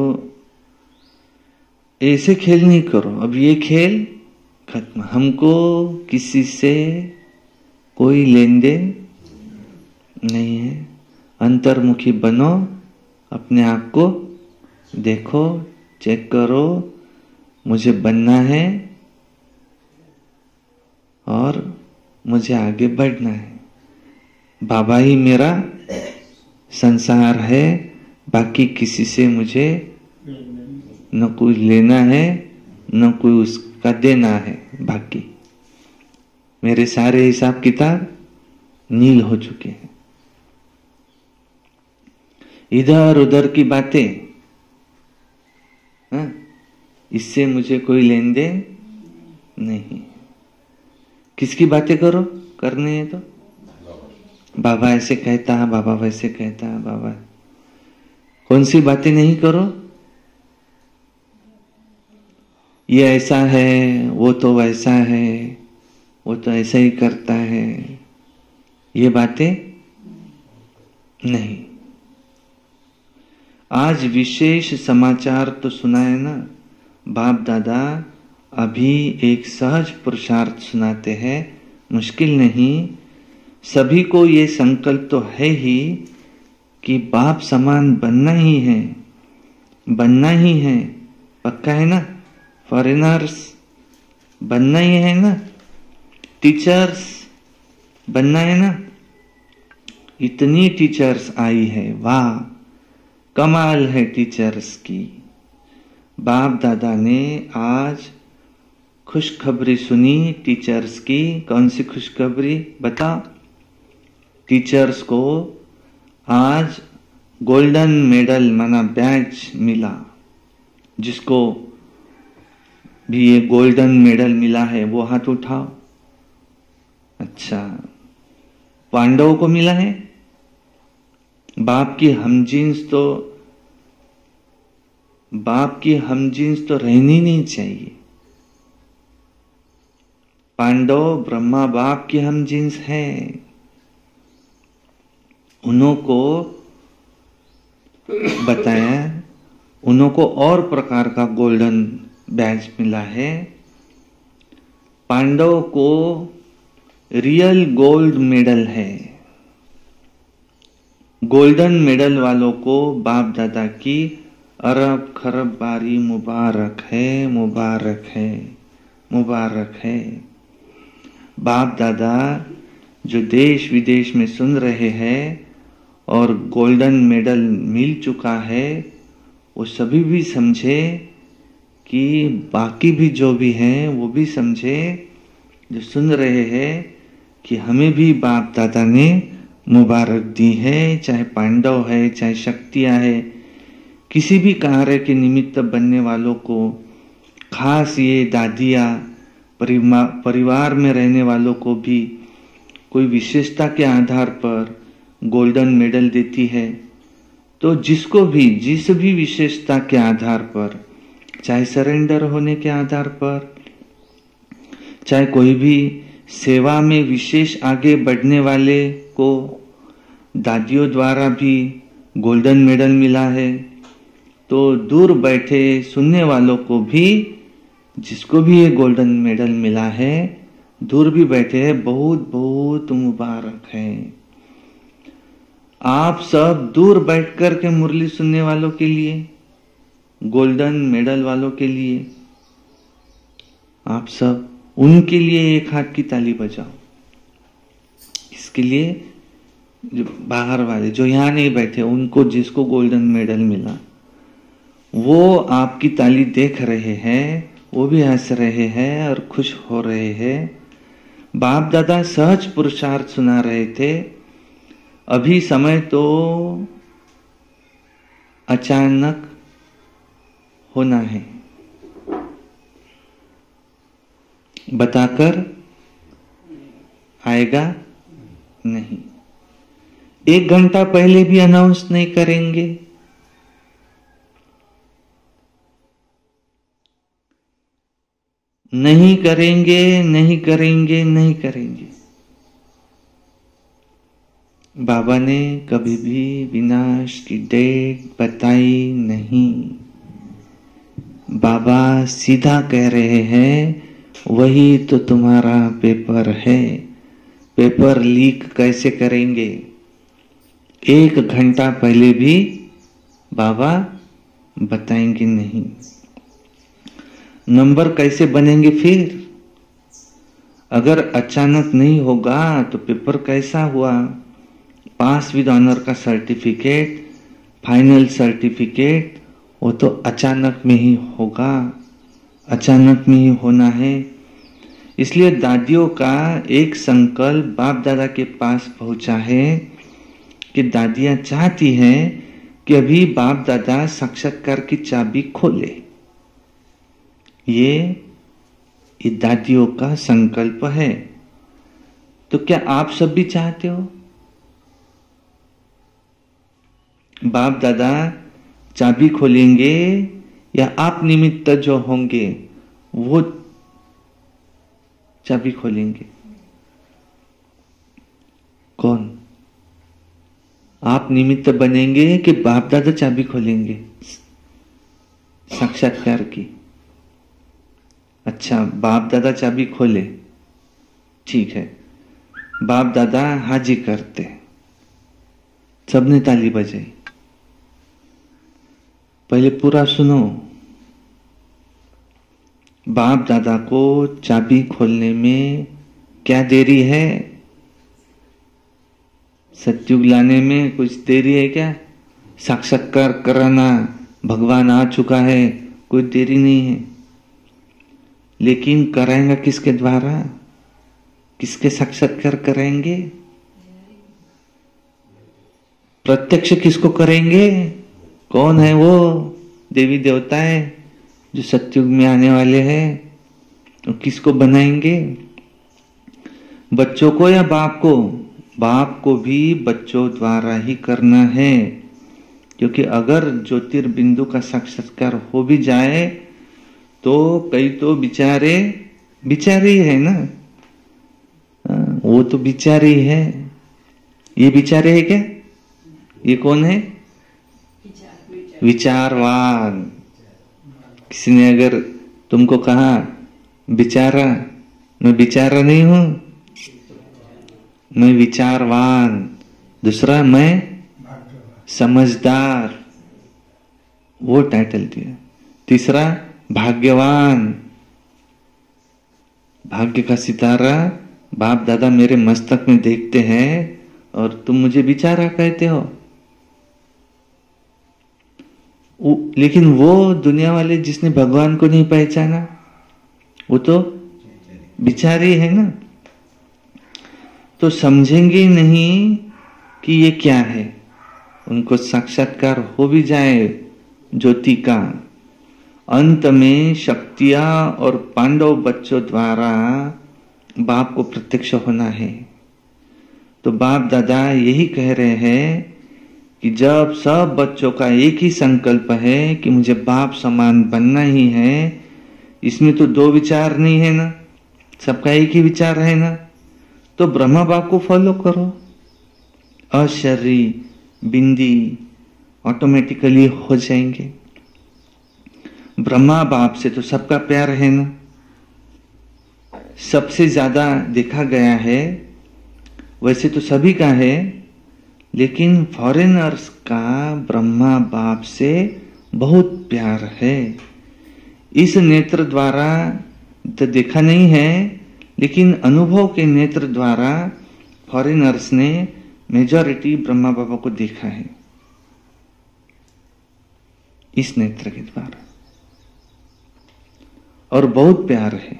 ऐसे खेल नहीं करो, अब ये खेल खत्म। हमको किसी से कोई लेन देन नहीं है। अंतर्मुखी बनो, अपने आप को देखो, चेक करो, मुझे बनना है और मुझे आगे बढ़ना है। बाबा ही मेरा संसार है, बाकी किसी से मुझे न कोई लेना है न कोई उसका देना है। बाकी मेरे सारे हिसाब किताब नील हो चुके हैं। इधर उधर की बातें, इससे मुझे कोई लेन देन नहीं। किसकी बातें करो, करने हैं तो बाबा ऐसे कहता है, बाबा वैसे कहता है, बाबा कौन सी बातें नहीं करो। ये ऐसा है, वो तो वैसा है, वो तो ऐसा ही करता है, ये बातें नहीं। आज विशेष समाचार तो सुनाए ना, बाप दादा अभी एक सहज पुरुषार्थ सुनाते हैं, मुश्किल नहीं। सभी को ये संकल्प तो है ही कि बाप समान बनना ही है, बनना ही है, पक्का है ना। फॉरेनर्स बनना ही है ना, टीचर्स बनना है ना। इतनी टीचर्स आई है, वाह कमाल है टीचर्स की। बाप दादा ने आज खुशखबरी सुनी टीचर्स की। कौन सी खुशखबरी बता। टीचर्स को आज गोल्डन मेडल माना बैच मिला। जिसको भी ये गोल्डन मेडल मिला है वो हाथ उठाओ। अच्छा, पांडवों को मिला है। बाप की हमजींस तो रहनी नहीं चाहिए। पांडव ब्रह्मा बाप की हमजींस है। उन्हों को बताया, उन्हों को और प्रकार का गोल्डन बैच मिला है। पांडव को रियल गोल्ड मेडल है। गोल्डन मेडल वालों को बाप दादा की अरब खरब बारी मुबारक है, मुबारक है, मुबारक है। बाप दादा जो देश विदेश में सुन रहे हैं और गोल्डन मेडल मिल चुका है, वो सभी भी समझे कि बाकी भी जो भी हैं वो भी समझे, जो सुन रहे हैं कि हमें भी बाप दादा ने मुबारक दी है। चाहे पांडव है, चाहे शक्तियां है, किसी भी कार्य के निमित्त बनने वालों को, खास ये दादियां परिवार में रहने वालों को भी कोई विशेषता के आधार पर गोल्डन मेडल देती है। तो जिसको भी जिस भी विशेषता के आधार पर, चाहे सरेंडर होने के आधार पर, चाहे कोई भी सेवा में विशेष आगे बढ़ने वाले को दादियों द्वारा भी गोल्डन मेडल मिला है, तो दूर बैठे सुनने वालों को भी, जिसको भी ये गोल्डन मेडल मिला है, दूर भी बैठे हैं, बहुत बहुत मुबारक है। आप सब दूर बैठकर के मुरली सुनने वालों के लिए, गोल्डन मेडल वालों के लिए, आप सब उनके लिए एक हाथ की ताली बजाओ। इसके लिए जो बाहर वाले जो यहां नहीं बैठे, उनको जिसको गोल्डन मेडल मिला वो आपकी ताली देख रहे हैं, वो भी हंस रहे हैं और खुश हो रहे हैं। बाप दादा सहज पुरुषार्थ सुना रहे थे। अभी समय तो अचानक होना है, बताकर आएगा नहीं। 1 घंटा पहले भी अनाउंस नहीं करेंगे। नहीं करेंगे, नहीं करेंगे, नहीं करेंगे। बाबा ने कभी भी विनाश की डेट बताई नहीं। बाबा सीधा कह रहे हैं, वही तो तुम्हारा पेपर है। पेपर लीक कैसे करेंगे? 1 घंटा पहले भी बाबा बताएंगे नहीं। नंबर कैसे बनेंगे फिर? अगर अचानक नहीं होगा तो पेपर कैसा हुआ? पास विद ऑनर का सर्टिफिकेट, फाइनल सर्टिफिकेट, वो तो अचानक में ही होगा, अचानक में ही होना है। इसलिए दादियों का एक संकल्प बाप दादा के पास पहुंचा है कि दादियां चाहती हैं कि अभी बाप दादा साक्षात्कार की चाबी खोले। ये दादियों का संकल्प है। तो क्या आप सब भी चाहते हो? बाप दादा चाबी खोलेंगे या आप निमित्त जो होंगे वो चाबी खोलेंगे? कौन? आप निमित्त बनेंगे कि बाप दादा चाबी खोलेंगे साक्षात्कार की? अच्छा, बाप दादा चाबी खोले, ठीक है। बाप दादा हाजी करते, सबने ताली बजाई। पहले पूरा सुनो। बाप दादा को चाबी खोलने में क्या देरी है? सत्युग लाने में कुछ देरी है क्या? साक्षात्कार कराना, भगवान आ चुका है, कोई देरी नहीं है। लेकिन कराएंगा किसके द्वारा? किसके साक्षात्कार कराएंगे? प्रत्यक्ष किसको करेंगे? कौन है वो? देवी देवता है जो सत्युग में आने वाले हैं। तो किसको बनाएंगे? बच्चों को या बाप को? बाप को भी बच्चों द्वारा ही करना है, क्योंकि अगर ज्योतिर्बिंदु का साक्षात्कार हो भी जाए तो कई तो बिचारे ही है ना। वो तो बिचारे ही है। ये बिचारे है क्या? ये कौन है? विचारवान। किसी ने अगर तुमको कहा बिचारा, मैं बिचारा नहीं हूं, मैं विचारवान। दूसरा, मैं समझदार, वो टाइटल दिया। तीसरा, भाग्यवान। भाग्य का सितारा बाप दादा मेरे मस्तक में देखते हैं और तुम मुझे बिचारा कहते हो। लेकिन वो दुनिया वाले जिसने भगवान को नहीं पहचाना वो तो बिचारे है ना। तो समझेंगे नहीं कि ये क्या है। उनको साक्षात्कार हो भी जाए ज्योति का, अंत में शक्तियां और पांडव बच्चों द्वारा बाप को प्रत्यक्ष होना है। तो बाप दादा यही कह रहे हैं कि जब सब बच्चों का एक ही संकल्प है कि मुझे बाप समान बनना ही है, इसमें तो दो विचार नहीं है ना, सबका एक ही विचार है ना। तो ब्रह्मा बाप को फॉलो करो, अशर्री बिंदी ऑटोमेटिकली हो जाएंगे। ब्रह्मा बाप से तो सबका प्यार है ना। सबसे ज्यादा देखा गया है, वैसे तो सभी का है, लेकिन फॉरेनर्स का ब्रह्मा बाप से बहुत प्यार है। इस नेत्र द्वारा तो देखा नहीं है, लेकिन अनुभव के नेत्र द्वारा फॉरेनर्स ने मेजॉरिटी ब्रह्मा बाबा को देखा है, इस नेत्र के द्वारा, और बहुत प्यार है।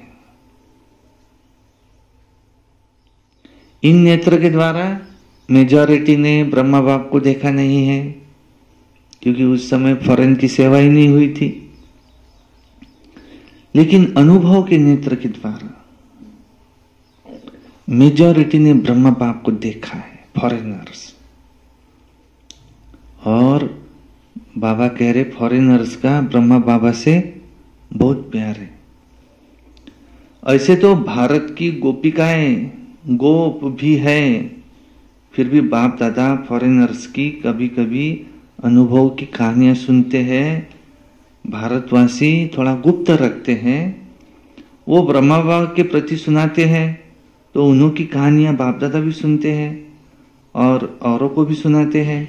इन नेत्र के द्वारा मेजॉरिटी ने ब्रह्मा बाप को देखा नहीं है, क्योंकि उस समय फॉरेन की सेवा ही नहीं हुई थी। लेकिन अनुभव के नेत्र के द्वारा मेजॉरिटी ने ब्रह्मा बाप को देखा है, फॉरेनर्स। और बाबा कह रहे फॉरेनर्स का ब्रह्मा बाबा से बहुत प्यार है। ऐसे तो भारत की गोपिकाएं गोप भी है, फिर भी बाप दादा फॉरेनर्स की कभी कभी अनुभव की कहानियां सुनते हैं। भारतवासी थोड़ा गुप्त रखते हैं, वो ब्रह्मा बाबा के प्रति सुनाते हैं, तो उन्हों की कहानियां बाप दादा भी सुनते हैं और औरों को भी सुनाते हैं।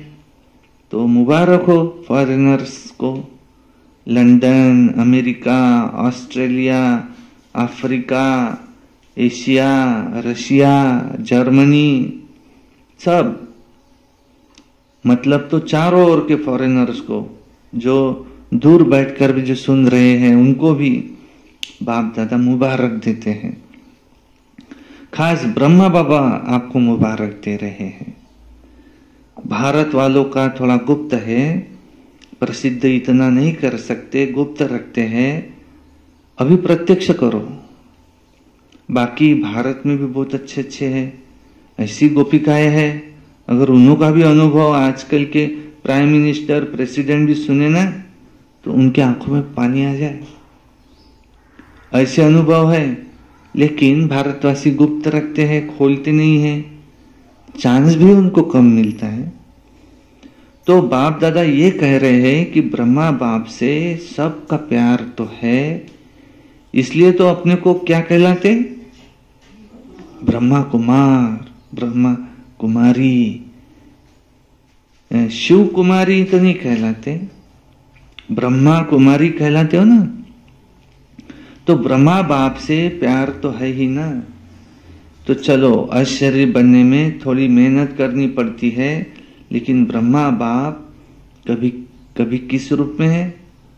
तो मुबारक हो फॉरेनर्स को। London, America, Australia, Africa, Asia, Russia, Germany, सब, मतलब तो चारों ओर के फॉरेनर्स को, जो दूर बैठकर भी जो सुन रहे हैं, उनको भी बाप दादा मुबारक देते हैं। खास ब्रह्मा बाबा आपको मुबारक दे रहे हैं। भारत वालों का थोड़ा गुप्त है, प्रसिद्ध इतना नहीं कर सकते, गुप्त रखते हैं। अभी प्रत्यक्ष करो। बाकी भारत में भी बहुत अच्छे अच्छे हैं, ऐसी गोपिकाएं हैं, अगर उनका भी अनुभव आजकल के प्राइम मिनिस्टर प्रेसिडेंट भी सुने ना तो उनके आंखों में पानी आ जाए, ऐसे अनुभव है। लेकिन भारतवासी गुप्त रखते हैं, खोलते नहीं हैं, चांस भी उनको कम मिलता है। तो बाप दादा ये कह रहे हैं कि ब्रह्मा बाप से सबका प्यार तो है, इसलिए तो अपने को क्या कहलाते, ब्रह्मा कुमार, ब्रह्मा कुमारी। शिव कुमारी तो नहीं कहलाते, ब्रह्मा कुमारी कहलाते हो ना। तो ब्रह्मा बाप से प्यार तो है ही ना। तो चलो अशरीर बनने में थोड़ी मेहनत करनी पड़ती है, लेकिन ब्रह्मा बाप कभी कभी किस रूप में है,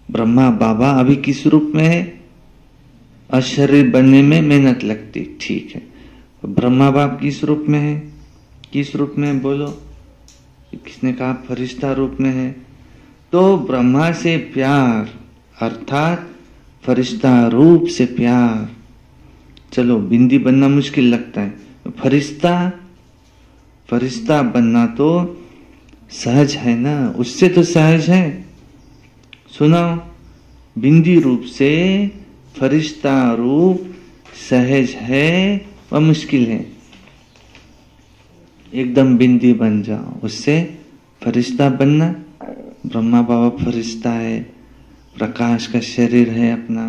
ब्रह्मा बाबा अभी किस रूप में है। अशरीर बनने में मेहनत लगती, ठीक है। ब्रह्मा बाप किस रूप में है, किस रूप में है बोलो, किसने कहा फरिश्ता रूप में है। तो ब्रह्मा से प्यार अर्थात फरिश्ता रूप से प्यार। चलो बिंदी बनना मुश्किल लगता है, फरिश्ता फरिश्ता बनना तो सहज है ना, उससे तो सहज है। सुनाओ, बिंदी रूप से फरिश्ता रूप सहज है व मुश्किल है। एकदम बिंदी बन जाओ, उससे फरिश्ता बनना। ब्रह्मा बाबा फरिश्ता है, प्रकाश का शरीर है अपना।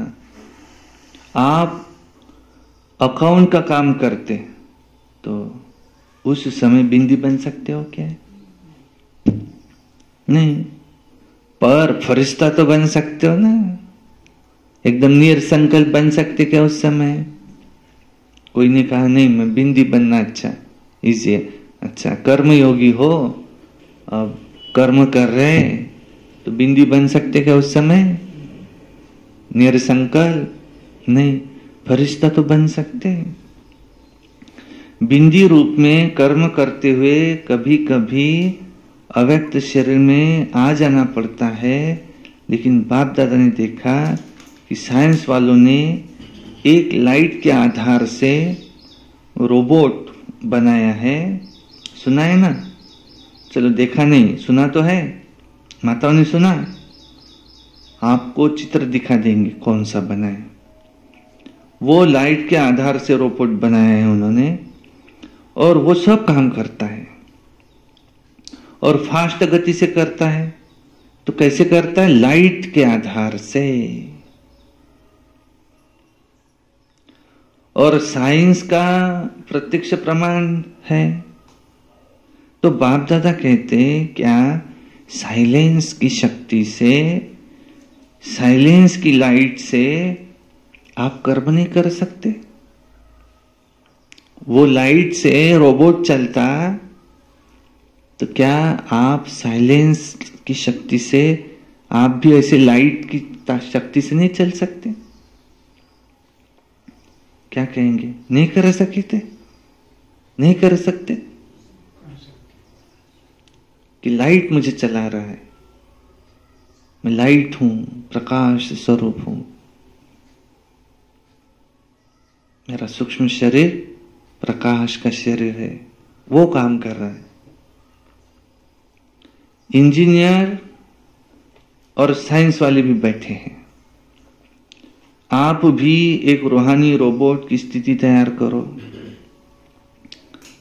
आप अकाउंट का काम करते तो उस समय बिंदी बन सकते हो क्या? नहीं, पर फरिश्ता तो बन सकते हो ना, एकदम निरसंकल्प बन सकते क्या उस समय? कोई ने कहा नहीं मैं बिंदी बनना अच्छा इजी है। अच्छा, कर्मयोगी हो, अब कर्म कर रहे तो बिंदी बन सकते क्या उस समय? निरसंकल्प नहीं, फरिश्ता तो बन सकते। बिंदी रूप में कर्म करते हुए कभी कभी अव्यक्त शरीर में आ जाना पड़ता है। लेकिन बाप दादा ने देखा कि साइंस वालों ने एक लाइट के आधार से रोबोट बनाया है। सुना है ना? चलो देखा नहीं, सुना तो है, माताओं ने सुना। आपको चित्र दिखा देंगे कौन सा बना है। वो लाइट के आधार से रोबोट बनाया है उन्होंने, और वो सब काम करता है और फास्ट गति से करता है। तो कैसे करता है? लाइट के आधार से। और साइंस का प्रत्यक्ष प्रमाण है। तो बाप दादा कहते हैं क्या साइलेंस की शक्ति से, साइलेंस की लाइट से आप कर्म नहीं कर सकते? वो लाइट से रोबोट चलता, तो क्या आप साइलेंस की शक्ति से आप भी ऐसे लाइट की शक्ति से नहीं चल सकते? क्या कहेंगे? नहीं कर सकते? नहीं कर सकते कि लाइट मुझे चला रहा है, मैं लाइट हूं, प्रकाश स्वरूप हूं, मेरा सूक्ष्म शरीर प्रकाश का शरीर है, वो काम कर रहा है। इंजीनियर और साइंस वाले भी बैठे हैं। आप भी एक रूहानी रोबोट की स्थिति तैयार करो,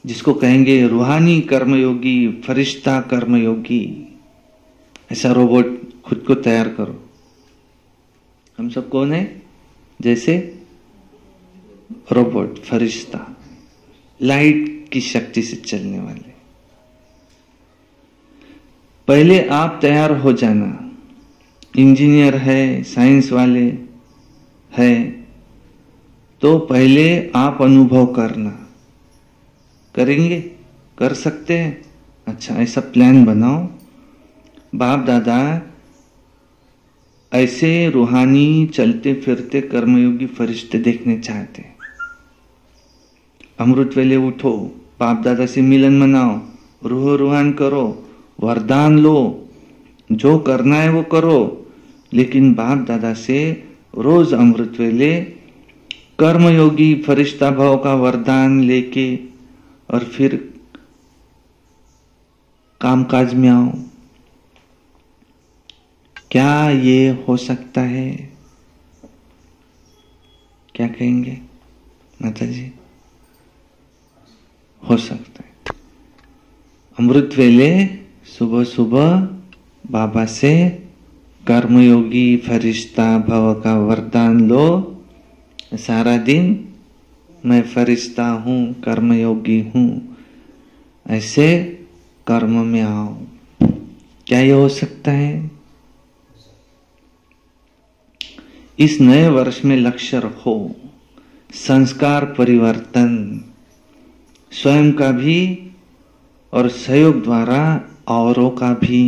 जिसको कहेंगे रूहानी कर्मयोगी, फरिश्ता कर्मयोगी। ऐसा रोबोट खुद को तैयार करो। हम सब कौन है? जैसे रोबोट, फरिश्ता, लाइट की शक्ति से चलने वाले। पहले आप तैयार हो जाना। इंजीनियर है, साइंस वाले है, तो पहले आप अनुभव करना। करेंगे? कर सकते हैं? अच्छा, ऐसा प्लान बनाओ। बाप दादा ऐसे रूहानी चलते फिरते कर्मयोगी फरिश्ते देखने चाहते। अमृत वेले उठो, बाप दादा से मिलन मनाओ, रूह रूहान करो, वरदान लो, जो करना है वो करो, लेकिन बाप दादा से रोज अमृत वेले कर्मयोगी फरिश्ता भाव का वरदान लेके और फिर कामकाज में आओ। क्या ये हो सकता है? क्या कहेंगे माता जी? हो सकता है। अमृत वेले सुबह सुबह बाबा से कर्मयोगी फरिश्ता भव का वरदान लो। सारा दिन मैं फरिश्ता हूं, कर्मयोगी हूं, ऐसे कर्म में आओ। क्या ये हो सकता है? इस नए वर्ष में लक्ष्य रखो संस्कार परिवर्तन, स्वयं का भी और सहयोग द्वारा औरों का भी।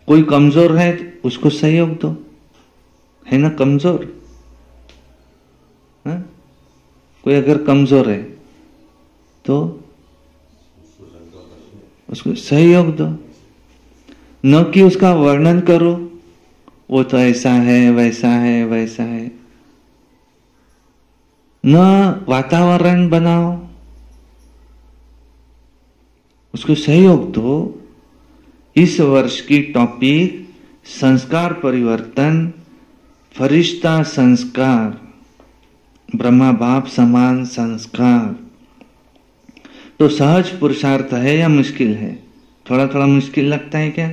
कोई कमजोर है उसको सहयोग दो, है ना कमजोर? हा? कोई अगर कमजोर है तो उसको सहयोग दो, न कि उसका वर्णन करो, वो तो ऐसा है वैसा है वैसा है। न वातावरण बनाओ, उसको सहयोग दो। इस वर्ष की टॉपिक संस्कार परिवर्तन, फरिश्ता संस्कार, ब्रह्मा बाप समान संस्कार। तो सहज पुरुषार्थ है या मुश्किल है? थोड़ा थोड़ा मुश्किल लगता है क्या?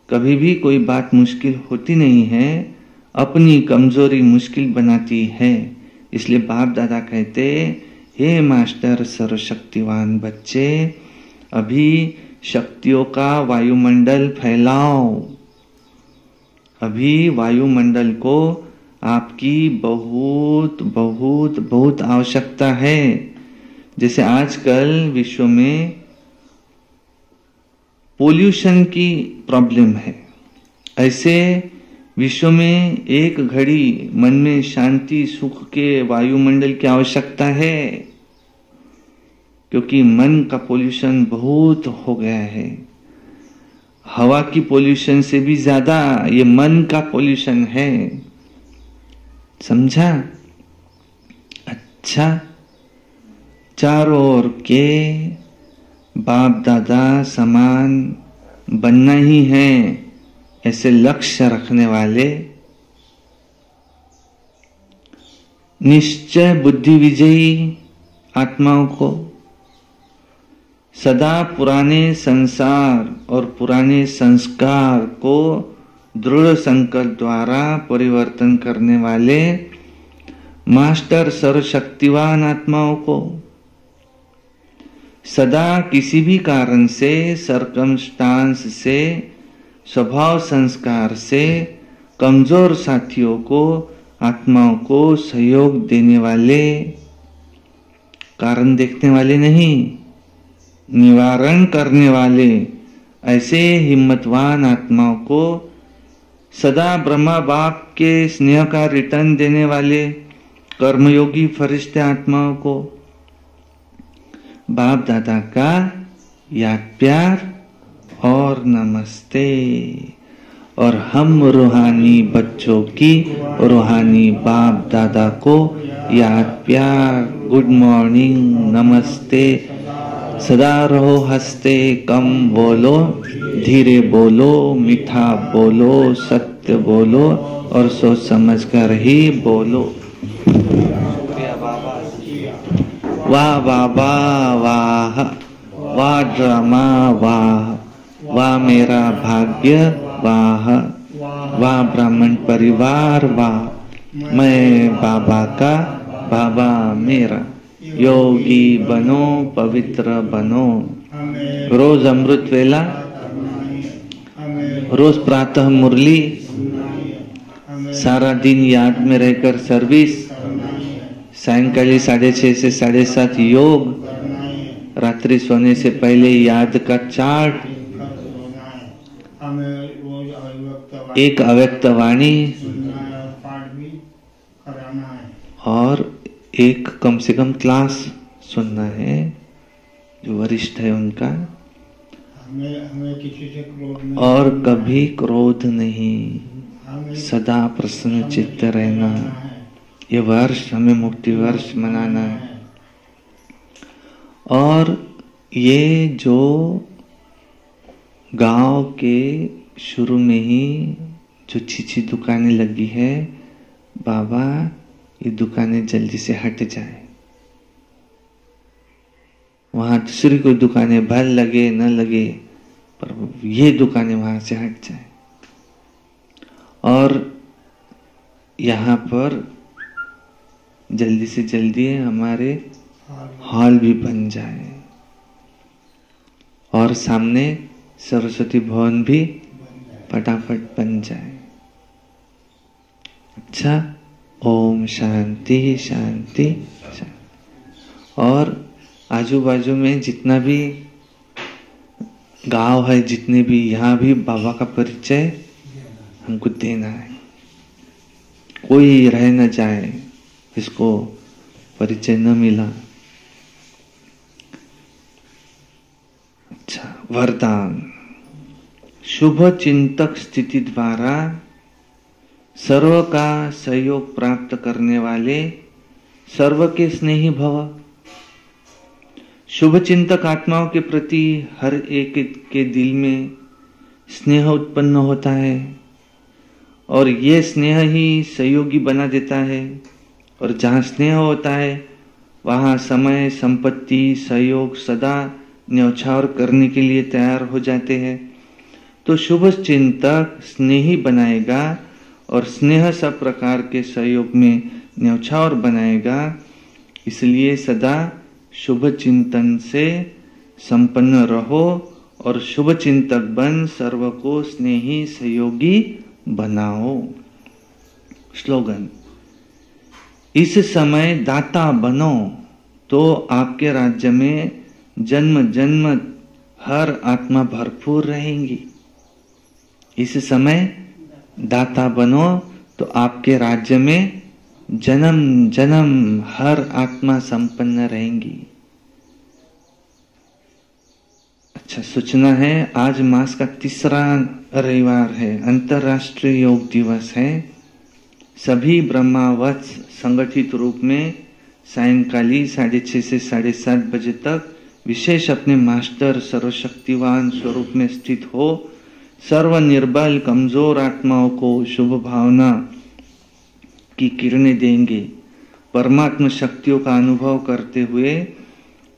कभी भी कोई बात मुश्किल होती नहीं है, अपनी कमजोरी मुश्किल बनाती है। इसलिए बाप दादा कहते, हे मास्टर सर्वशक्तिवान बच्चे, अभी शक्तियों का वायुमंडल फैलाओ। अभी वायुमंडल को आपकी बहुत बहुत बहुत आवश्यकता है। जैसे आजकल विश्व में पोल्यूशन की प्रॉब्लम है, ऐसे विश्व में एक घड़ी मन में शांति सुख के वायुमंडल की आवश्यकता है, क्योंकि मन का पोल्यूशन बहुत हो गया है। हवा की पोल्यूशन से भी ज्यादा ये मन का पोल्यूशन है। समझा? अच्छा, चारों ओर के बाप दादा समान बनना ही है, ऐसे लक्ष्य रखने वाले निश्चय बुद्धि विजयी आत्माओं को सदा पुराने संसार और पुराने संस्कार को दृढ़ संकल्प द्वारा परिवर्तन करने वाले मास्टर सर्वशक्तिवान आत्माओं को सदा किसी भी कारण से, सरकमस्टांस से, स्वभाव संस्कार से कमजोर साथियों को, आत्माओं को सहयोग देने वाले, कारण देखने वाले नहीं, निवारण करने वाले ऐसे हिम्मतवान आत्माओं को, सदा ब्रह्मा बाप के स्नेह का रिटर्न देने वाले कर्मयोगी फरिश्ते आत्माओं को बाप दादा का याद प्यार और नमस्ते। और हम रूहानी बच्चों की रूहानी बाप दादा को याद प्यार, गुड मॉर्निंग, नमस्ते। सदा रहो हंसते, कम बोलो, धीरे बोलो, मीठा बोलो, सत्य बोलो और सोच समझ कर ही बोलो। वाह बाबा वाह, वाह ड्रामा वाह, वाह मेरा भाग्य वाह, वाह ब्राह्मण परिवार वाह, मैं बाबा का, बाबा मेरा। योगी बनो, पवित्र बनो। रोज अमृत वेला, रोज प्रातः मुरली, सारा दिन याद में रहकर सर्विस, सायंकाली 6:30 से 7:30 योग, रात्रि सोने से पहले याद का चार्ट, एक अव्यक्त वाणी और एक कम से कम क्लास सुनना है जो वरिष्ठ है उनका। हमें किसी से क्रोध नहीं, और कभी क्रोध नहीं, सदा प्रसन्न चित्त रहना। ये वर्ष हमें मुक्ति वर्ष मनाना है। और ये जो गांव के शुरू में ही जो अच्छी दुकानें लगी है, बाबा ये दुकानें जल्दी से हट जाए। वहां दूसरी कोई दुकानें भल लगे न लगे, पर ये दुकानें वहां से हट जाए। और यहाँ पर जल्दी से जल्दी हमारे हॉल भी बन जाए और सामने सरस्वती भवन भी फटाफट बन जाए। अच्छा, ओम शांति शांति शांति। और आजू बाजू में जितना भी गांव है, जितने भी, यहाँ भी बाबा का परिचय हमको देना है। कोई रह न जाए इसको परिचय न मिला। अच्छा, वरदान। शुभ चिंतक स्थिति द्वारा सर्व का सहयोग प्राप्त करने वाले सर्व के स्नेही भव। शुभ चिंतक आत्माओं के प्रति हर एक के दिल में स्नेह उत्पन्न होता है और ये स्नेह ही सहयोगी बना देता है। और जहाँ स्नेह होता है वहाँ समय, संपत्ति, सहयोग सदा न्यौछावर करने के लिए तैयार हो जाते हैं। तो शुभ चिंतक स्नेही बनाएगा और स्नेह सब प्रकार के सहयोग में न्यौछावर बनाएगा। इसलिए सदा शुभ चिंतन से संपन्न रहो और शुभ चिंतक बन सर्व को स्नेही सहयोगी बनाओ। स्लोगन। इस समय दाता बनो तो आपके राज्य में जन्म जन्म हर आत्मा भरपूर रहेंगी। इस समय दाता बनो तो आपके राज्य में जन्म जन्म हर आत्मा संपन्न रहेंगी। अच्छा, सूचना है, आज मास का तीसरा रविवार है, अंतर्राष्ट्रीय योग दिवस है। सभी ब्रह्मावत्स संगठित रूप में सायंकाली 6:30 से 7:30 बजे तक विशेष अपने मास्टर सर्वशक्तिवान स्वरूप में स्थित हो सर्व निर्बल कमजोर आत्माओं को शुभ भावना की किरणें देंगे। परमात्मा शक्तियों का अनुभव करते हुए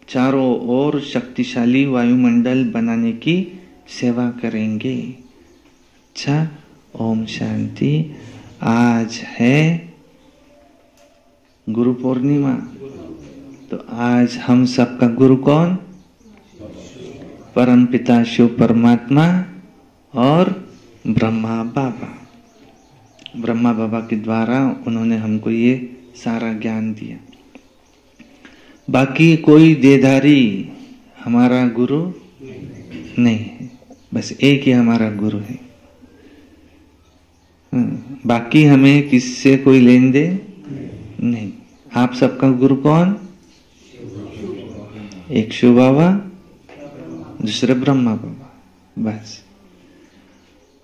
चारों ओर शक्तिशाली वायुमंडल बनाने की सेवा करेंगे। अच्छा, ओम शांति। आज है गुरु पूर्णिमा। तो आज हम सबका गुरु कौन? परम पिता शिव परमात्मा और ब्रह्मा बाबा। ब्रह्मा बाबा के द्वारा उन्होंने हमको ये सारा ज्ञान दिया। बाकी कोई देधारी हमारा गुरु नहीं है, बस एक ही हमारा गुरु है। बाकी हमें किससे कोई लेन देन नहीं। आप सबका गुरु कौन? एक शिव बाबा, दूसरे ब्रह्मा बाबा, बस।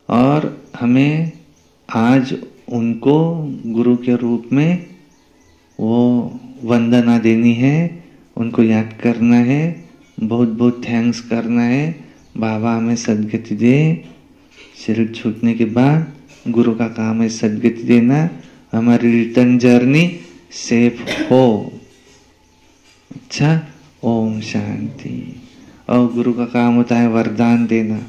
और हमें आज उनको गुरु के रूप में वो वंदना देनी है, उनको याद करना है, बहुत बहुत थैंक्स करना है। बाबा हमें सद्गति दे। शरीर छूटने के बाद गुरु का काम है सद्गति देना, हमारी रिटर्न जर्नी सेफ हो। अच्छा, ओम शांति। और गुरु का काम होता है वरदान देना।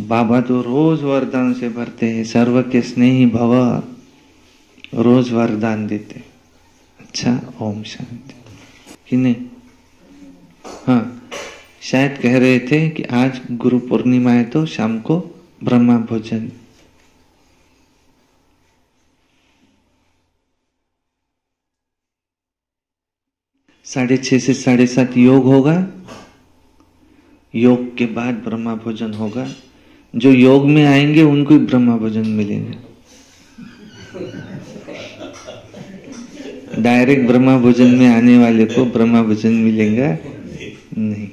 बाबा तो रोज वरदान से भरते हैं, सर्व के स्नेही भव, रोज वरदान देते। अच्छा, ओम शांति। कि नहीं? हाँ, शायद कह रहे थे कि आज गुरु पूर्णिमा है तो शाम को ब्रह्मा भोजन। साढ़े 6 से 7:30 योग होगा। योग के बाद ब्रह्मा भोजन होगा। जो योग में आएंगे उनको ही ब्रह्मा भोजन मिलेगा। डायरेक्ट ब्रह्मा भोजन में आने वाले को ब्रह्मा भोजन मिलेगा नहीं,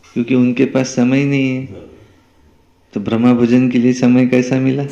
क्योंकि उनके पास समय नहीं है। तो ब्रह्मा भोजन के लिए समय कैसा मिला?